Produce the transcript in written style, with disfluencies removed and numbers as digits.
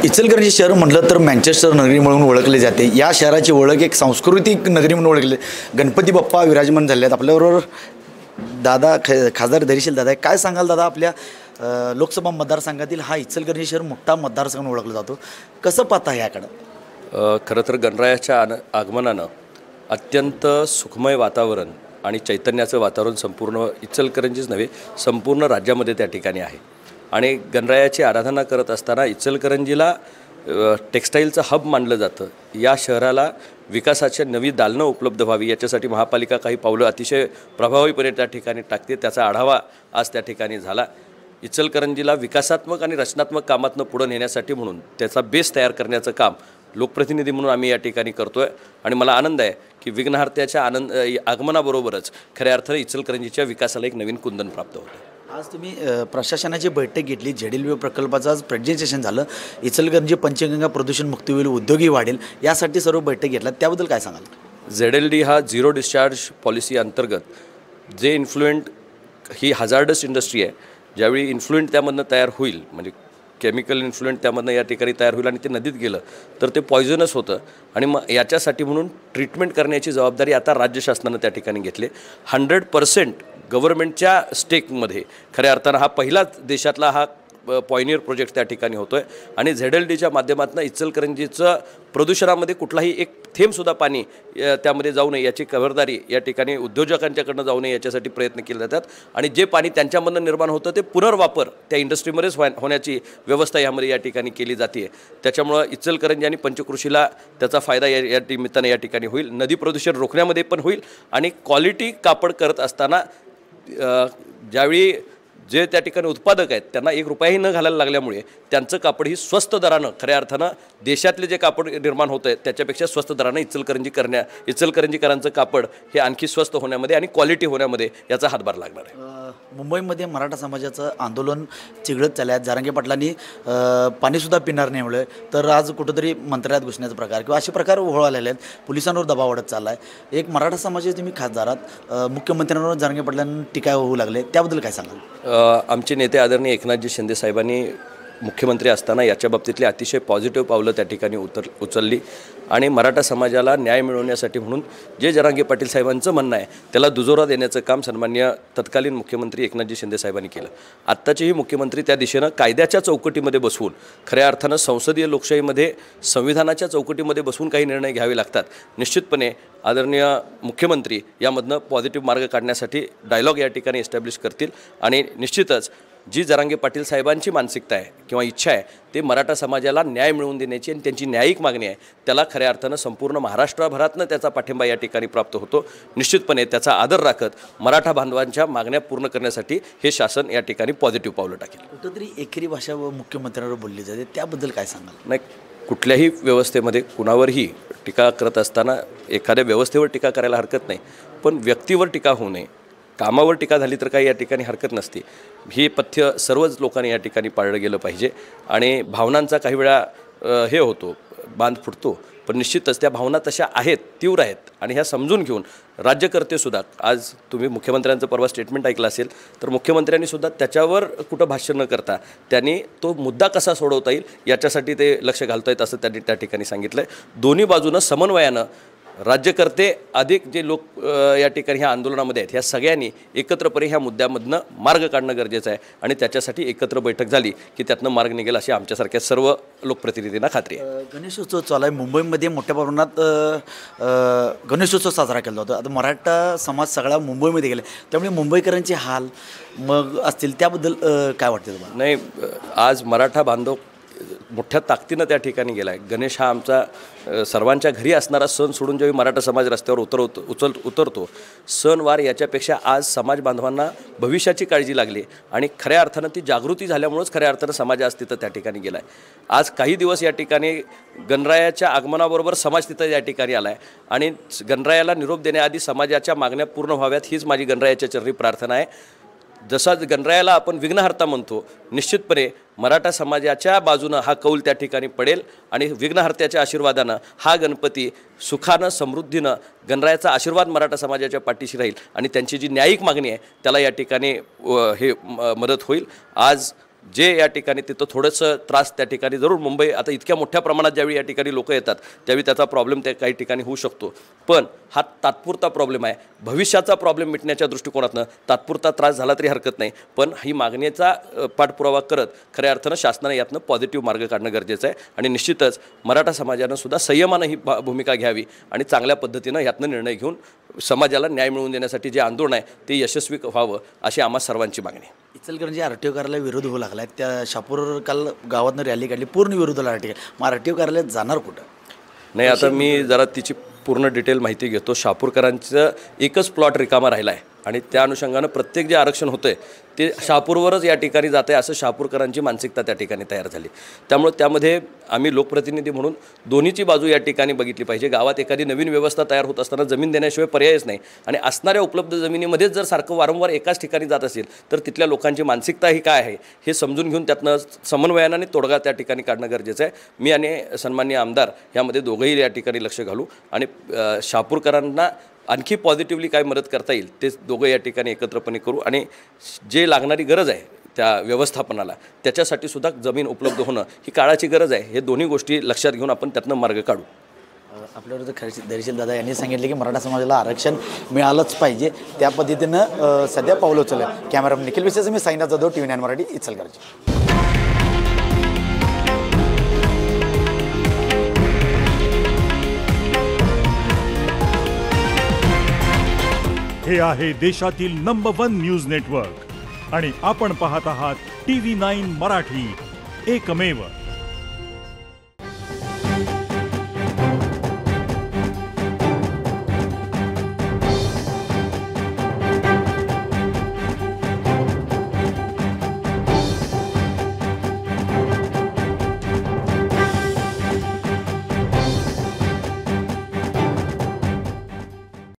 इचलकरंजी शहर म्हटलं तर मँचेस्टर नगरी म्हणून ओळखले जाते। या शहराची ओळख एक सांस्कृतिक नगरी म्हणून ओळखली। गणपती बाप्पा विराजमान झाले आहेत। आपल्याबरोबर दादा खासदार धैर्यशील दादा, काय सांगाल दादा? आपल्या लोकसभा मतदारसंघातील हा इचलकरंजी शहर मोठा मतदारसंघ ओळखला जातो, कसं पाहता याकडे? खरं तर गणरायाच्या आगमनानं अत्यंत सुखमय वातावरण आणि चैतन्याचं वातावरण संपूर्ण इचलकरंजीच नव्हे संपूर्ण राज्यामध्ये त्या ठिकाणी आहे। आणि गणरायाची आराधना करत असताना इचलकरंजीला टेक्स्टाईलचं हब मानलं जातं। या शहराला विकासाच्या नवी दालनं उपलब्ध व्हावी याच्यासाठी महापालिका काही पावलं अतिशय प्रभावीपणे त्या ठिकाणी टाकते। त्याचा आढावा आज त्या ठिकाणी झाला। इचलकरंजीला विकासात्मक आणि रचनात्मक कामातनं पुढे नेण्यासाठी म्हणून त्याचा बेस तयार करण्याचं काम लोकप्रतिनिधी म्हणून आम्ही या ठिकाणी करतोय। आणि मला आनंद आहे की विघ्नहर्त्याच्या आगमनाबरोबरच खऱ्या अर्थाने इचलकरंजीच्या विकासाला एक नवीन कुंदन प्राप्त होतं। आज तुम्ही प्रशासनाची बैठक घेतली, ZLV प्रकल्पाचं आज प्रेझेंटेशन झालं। इचलकरंजी पंचगंगा प्रदूषण मुक्ती होईल, उद्योगी वाढेल, यासाठी सर्व बैठक घेतला, त्याबद्दल काय सांगाल? ZLD हा झिरो डिस्चार्ज पॉलिसी अंतर्गत जे इन्फ्लुएंट ही हजार्डस इंडस्ट्री आहे, ज्यावेळी इन्फ्लुएंट त्यामधनं तयार होईल म्हणजे केमिकल इन्फ्लुएंट त्यामधनं या ठिकाणी तयार होईल आणि ते नदीत गेलं तर ते पॉयझनस होतं। आणि मग याच्यासाठी म्हणून ट्रीटमेंट करण्याची जबाबदारी आता राज्य शासनानं त्या ठिकाणी घेतली। 100% गव्हर्नमेंटच्या स्टेकमध्ये खऱ्या अर्थानं हा पहिलाच देशातला हा पॉयनियर प्रोजेक्ट त्या ठिकाणी होतो आहे। आणि ZLDच्या माध्यमातून इचलकरंजीचं प्रदूषणामध्ये कुठलाही एक थेंबसुद्धा पाणी त्यामध्ये जाऊ नये याची खबरदारी या ठिकाणी उद्योजकांच्याकडनं जाऊ नये याच्यासाठी प्रयत्न केले जातात। आणि जे पाणी त्यांच्यामधनं निर्माण होतं ते पुनर्वापर त्या इंडस्ट्रीमध्येच होण्याची व्यवस्था यामध्ये या ठिकाणी केली जाते। त्याच्यामुळं इचलकरंजी आणि पंचकृषीला त्याचा फायदा या निमित्तानं या ठिकाणी होईल। नदी प्रदूषण रोखण्यामध्ये पण होईल आणि क्वालिटी कापड करत असताना ज्यावेळी जे त्या ठिकाणी उत्पादक आहेत त्यांना एक रुपयाही न घालायला लागल्यामुळे त्यांचं कापड ही स्वस्त दरानं खऱ्या अर्थानं देशातले जे कापड निर्माण होतं आहे त्याच्यापेक्षा स्वस्त दरानं इचलकरंजीकरांचं कापड हे आणखी स्वस्त होण्यामध्ये आणि क्वालिटी होण्यामध्ये याचा हातभार लागणार आहे। मुंबईमध्ये मराठा समाजाचं आंदोलन चिघळत चाललं आहे। जरांगे पाटलांनी पाणीसुद्धा पिणार नाही म्हणलं, तर आज कुठंतरी मंत्रालयात घुसण्याचा प्रकार किंवा असे प्रकार ओघळ आलेले आहेत। पोलिसांवर दबाव वाढत चालला आहे। एक मराठा समाजाचे तुम्ही खासदारात मुख्यमंत्र्यांवर जरांगे पाटलांनी टीका होऊ लागले, त्याबद्दल काय सांगाल? आमचे नेते आदरणीय एकनाथजी शिंदे साहेबांनी मुख्यमंत्री असताना याच्या बाबतीतली अतिशय पॉझिटिव्ह पावलं त्या ठिकाणी उचलली। आणि मराठा समाजाला न्याय मिळवण्यासाठी म्हणून जे जरांगे पाटील साहेबांचं म्हणणं आहे त्याला दुजोरा देण्याचं काम सन्माननीय तत्कालीन मुख्यमंत्री एकनाथजी शिंदे साहेबांनी केलं। आत्ताचेही मुख्यमंत्री त्या दिशेनं कायद्याच्या चौकटीमध्ये बसवून खऱ्या अर्थानं संसदीय लोकशाहीमध्ये संविधानाच्या चौकटीमध्ये बसवून काही निर्णय घ्यावे लागतात। निश्चितपणे आदरणीय मुख्यमंत्री यामधनं पॉझिटिव्ह मार्ग काढण्यासाठी डायलॉग या ठिकाणी एस्टॅब्लिश करतील। आणि निश्चितच जी जरांगे पाटील साहेबांची मानसिकता आहे किंवा इच्छा आहे ते मराठा समाजाला न्याय मिळवून देण्याची आणि त्यांची न्यायिक मागणी आहे त्याला खऱ्या अर्थानं संपूर्ण महाराष्ट्रभरातनं त्याचा पाठिंबा या ठिकाणी प्राप्त होतो। निश्चितपणे त्याचा आदर राखत मराठा बांधवांच्या मागण्या पूर्ण करण्यासाठी हे शासन या ठिकाणी पॉझिटिव्ह पावलं टाकेल। कुठंतरी एकेरी भाषा मुख्यमंत्र्यांवर बोलली जाते, त्याबद्दल काय सांगाल? नाही, कुठल्याही व्यवस्थेमध्ये कुणावरही टीका करत असताना एखाद्या व्यवस्थेवर टीका करायला हरकत नाही, पण व्यक्तीवर टीका होऊ नये। कामावर टीका झाली तर काही या ठिकाणी हरकत नसते। हे पथ्य सर्वच लोकांनी या ठिकाणी पाळलं गेलं पाहिजे। आणि भावनांचा काही वेळा हे होतो, बांध फुटतो, पण निश्चितच त्या भावना तशा आहेत, तीव्र आहेत। आणि ह्या समजून घेऊन राज्यकर्तेसुद्धा, आज तुम्ही मुख्यमंत्र्यांचं परवा स्टेटमेंट ऐकलं असेल तर मुख्यमंत्र्यांनीसुद्धा त्याच्यावर कुठं भाष्य न करता त्यांनी तो मुद्दा कसा सोडवता येईल याच्यासाठी ते लक्ष घालतो आहेत असं त्यांनी त्या ठिकाणी सांगितलं आहे। दोन्ही बाजूनं समन्वयानं राज्यकर्ते अधिक जे लोक या ठिकाणी ह्या आंदोलनामध्ये आहेत ह्या सगळ्यांनी एकत्रपणे ह्या मुद्द्यामधनं मार्ग काढणं गरजेचं आहे। आणि त्याच्यासाठी एकत्र बैठक झाली की त्यातनं मार्ग निघेल अशी आमच्यासारख्या सर्व लोकप्रतिनिधींना खात्री आहे। गणेशोत्सव चालू आहे मुंबईमध्ये, मोठ्या प्रमाणात गणेशोत्सव साजरा केला जातो। आता मराठा समाज सगळा मुंबईमध्ये गेला, त्यामुळे मुंबईकरांचे हाल मग असतील, त्याबद्दल काय वाटतं तुम्हाला? नाही, आज मराठा बांधव मोठ्या ताकदीनं त्या ठिकाणी गेला आहे। गणेश हा आमचा सर्वांच्या घरी असणारा सण सोडून जेव्हा मराठा समाज रस्त्यावर उतरतो सणवार याच्यापेक्षा आज समाज बांधवांना भविष्याची काळजी लागली आणि खऱ्या अर्थानं ती जागृती झाल्यामुळेच खऱ्या अर्थानं समाज आज तिथं त्या ठिकाणी गेला आहे। आज काही दिवस या ठिकाणी गणरायाच्या आगमनाबरोबर समाज तिथं या ठिकाणी आला आहे आणि गणरायाला निरोप देण्याआधी समाजाच्या मागण्या पूर्ण व्हाव्यात हीच माझी गणरायाच्या चरणी प्रार्थना आहे। जसा गणरायाला आपण विघ्नहर्ता म्हणतो, निश्चितपणे मराठा समाजाच्या बाजूनं हा कौल त्या ठिकाणी पडेल आणि विघ्नहर्त्याच्या आशीर्वादानं हा गणपती सुखानं समृद्धीनं गणरायाचा आशीर्वाद मराठा समाजाच्या पाठीशी राहील आणि त्यांची जी न्यायिक मागणी आहे त्याला या ठिकाणी हे मदत होईल। आज जे या ठिकाणी तिथं थोडंसं त्रास त्या ठिकाणी जरूर मुंबई आता इतक्या मोठ्या प्रमाणात ज्यावेळी या ठिकाणी लोक येतात त्यावेळी त्याचा प्रॉब्लेम त्या काही ठिकाणी होऊ शकतो, पण हा तात्पुरता प्रॉब्लेम आहे. भविष्याचा प्रॉब्लेम मिटण्याच्या दृष्टिकोनातनं तात्पुरता त्रास झाला तरी हरकत नाही, पण ही मागणीचा पाठपुरावा करत खऱ्या अर्थानं शासनाने यातनं पॉझिटिव्ह मार्ग काढणं गरजेचं आहे. आणि निश्चितच मराठा समाजानं सुद्धा संयमानं ही भूमिका घ्यावी आणि चांगल्या पद्धतीनं यातनं निर्णय घेऊन समाजाला न्याय मिळवून देण्यासाठी जे आंदोलन आहे ते यशस्वी व्हावं अशी आम्हा सर्वांची मागणी आहे. इचलकरंजी आरटीओ कार्यालयाला विरोध होऊ लागला. त्या शापूर काल गावातनं रॅली काढली, पूर्ण विरोधाला आरटीओ. मग आरटीओ कार्यालयात जाणार कुठं? नाही, आता मी जरा तिची पूर्ण डिटेल माहिती घेतो. शहापूरकरांचं एकच प्लॉट रिकामा राहिला आहे आणि त्या अनुषंगानं प्रत्येक जे आरक्षण होतं आहे ते शहापूरवरच या ठिकाणी जातं आहे असं शहापूरकरांची मानसिकता त्या ठिकाणी तयार झाली. त्यामुळे त्यामध्ये आम्ही लोकप्रतिनिधी म्हणून दोन्हीची बाजू या ठिकाणी बघितली पाहिजे. गावात एखादी नवीन व्यवस्था तयार होत असताना जमीन देण्याशिवाय पर्यायच नाही आणि असणाऱ्या उपलब्ध जमिनीमध्येच जर सारखं वारंवार एकाच ठिकाणी जात असेल तर तिथल्या लोकांची मानसिकता ही काय आहे हे समजून घेऊन त्यातनं समन्वयानं आणि तोडगा त्या ठिकाणी काढणं गरजेचं आहे. मी आणि सन्माननीय आमदार यामध्ये दोघंही या ठिकाणी लक्ष घालू आणि शहापूरकरांना आणखी पॉझिटिव्हली काय मदत करता येईल ते दोघं या ठिकाणी एकत्रपणे करू आणि जे लागणारी गरज आहे त्या व्यवस्थापनाला त्याच्यासाठी सुद्धा जमीन उपलब्ध होणं ही काळाची गरज आहे. हे दोन्ही गोष्टी लक्षात घेऊन आपण त्यातनं मार्ग काढू. आपल्यावर धैर्यशील दादा यांनी सांगितले की मराठा समाजाला आरक्षण मिळालंच पाहिजे, त्या पद्धतीनं सध्या पावलं उचललं. कॅमेरामन निखिल विशेष मी साईनाथ जाधव, TV9 मराठी, इचलकरंजी. हे आहे देशातील नंबर 1 न्यूज नेटवर्क आणि आपण पाहत आहात TV9 मराठी, एकमेव.